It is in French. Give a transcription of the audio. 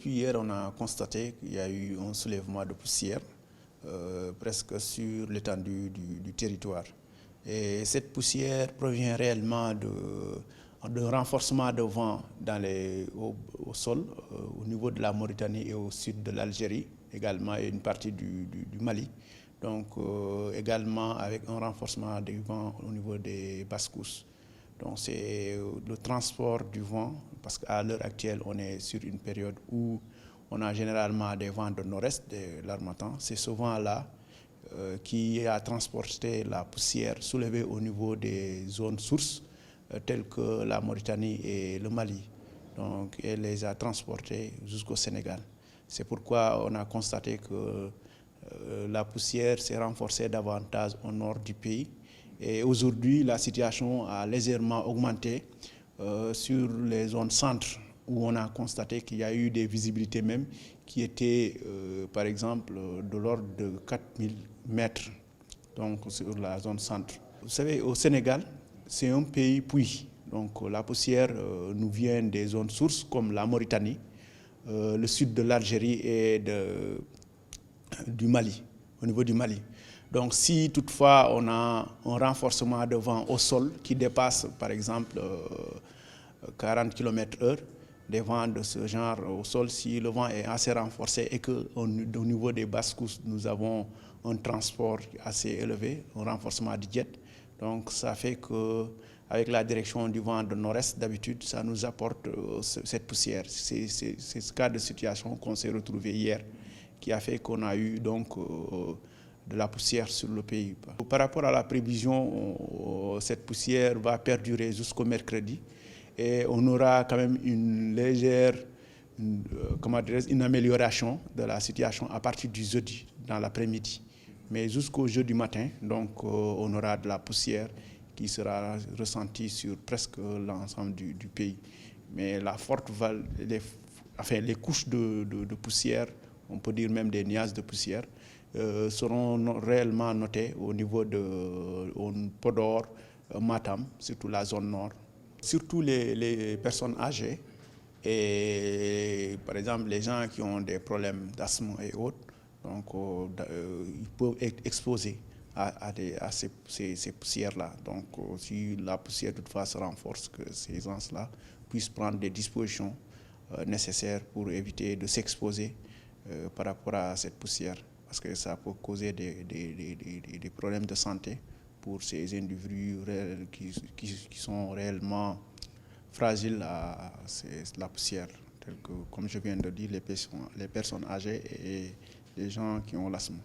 depuis hier, on a constaté qu'il y a eu un soulèvement de poussière presque sur l'étendue du territoire. Et cette poussière provient réellement de renforcement de vent au sol, au niveau de la Mauritanie et au sud de l'Algérie, également et une partie du Mali. Donc également avec un renforcement du vent au niveau des basses-cousses. Donc c'est le transport du vent, parce qu'à l'heure actuelle, on est sur une période où on a généralement des vents de nord-est, de l'harmattan. C'est ce vent-là qui a transporté la poussière soulevée au niveau des zones sources, telles que la Mauritanie et le Mali. Donc elle les a transportées jusqu'au Sénégal. C'est pourquoi on a constaté que la poussière s'est renforcée davantage au nord du pays. Et aujourd'hui, la situation a légèrement augmenté sur les zones centres où on a constaté qu'il y a eu des visibilités même qui étaient, par exemple, de l'ordre de 4000 mètres, donc sur la zone centre. Vous savez, au Sénégal, c'est un pays puits. Donc la poussière nous vient des zones sources comme la Mauritanie, le sud de l'Algérie et du Mali, au niveau du Mali. Donc si toutefois on a un renforcement de vent au sol qui dépasse par exemple 40 km/h, des vents de ce genre au sol, si le vent est assez renforcé et qu'au niveau des basses-cousses, nous avons un transport assez élevé, un renforcement du jet, donc ça fait qu'avec la direction du vent de nord-est, d'habitude, ça nous apporte cette poussière. C'est ce cas de situation qu'on s'est retrouvé hier, qui a fait qu'on a eu donc de la poussière sur le pays. Par rapport à la prévision, cette poussière va perdurer jusqu'au mercredi et on aura quand même une légère une amélioration de la situation à partir du jeudi, dans l'après-midi. Mais jusqu'au jeudi matin, donc, on aura de la poussière qui sera ressentie sur presque l'ensemble du pays. Mais les couches de poussière, on peut dire même des nuages de poussière, seront réellement notés au niveau de Podor, Matam, surtout la zone nord. Surtout les personnes âgées et par exemple les gens qui ont des problèmes d'asthme et autres, donc ils peuvent être exposés à ces poussières-là. Donc si la poussière toutefois se renforce, que ces gens-là puissent prendre des dispositions nécessaires pour éviter de s'exposer par rapport à cette poussière, parce que ça peut causer des problèmes de santé pour ces individus qui sont réellement fragiles à la poussière, tels que, comme je viens de dire, les personnes âgées et les gens qui ont l'asthme.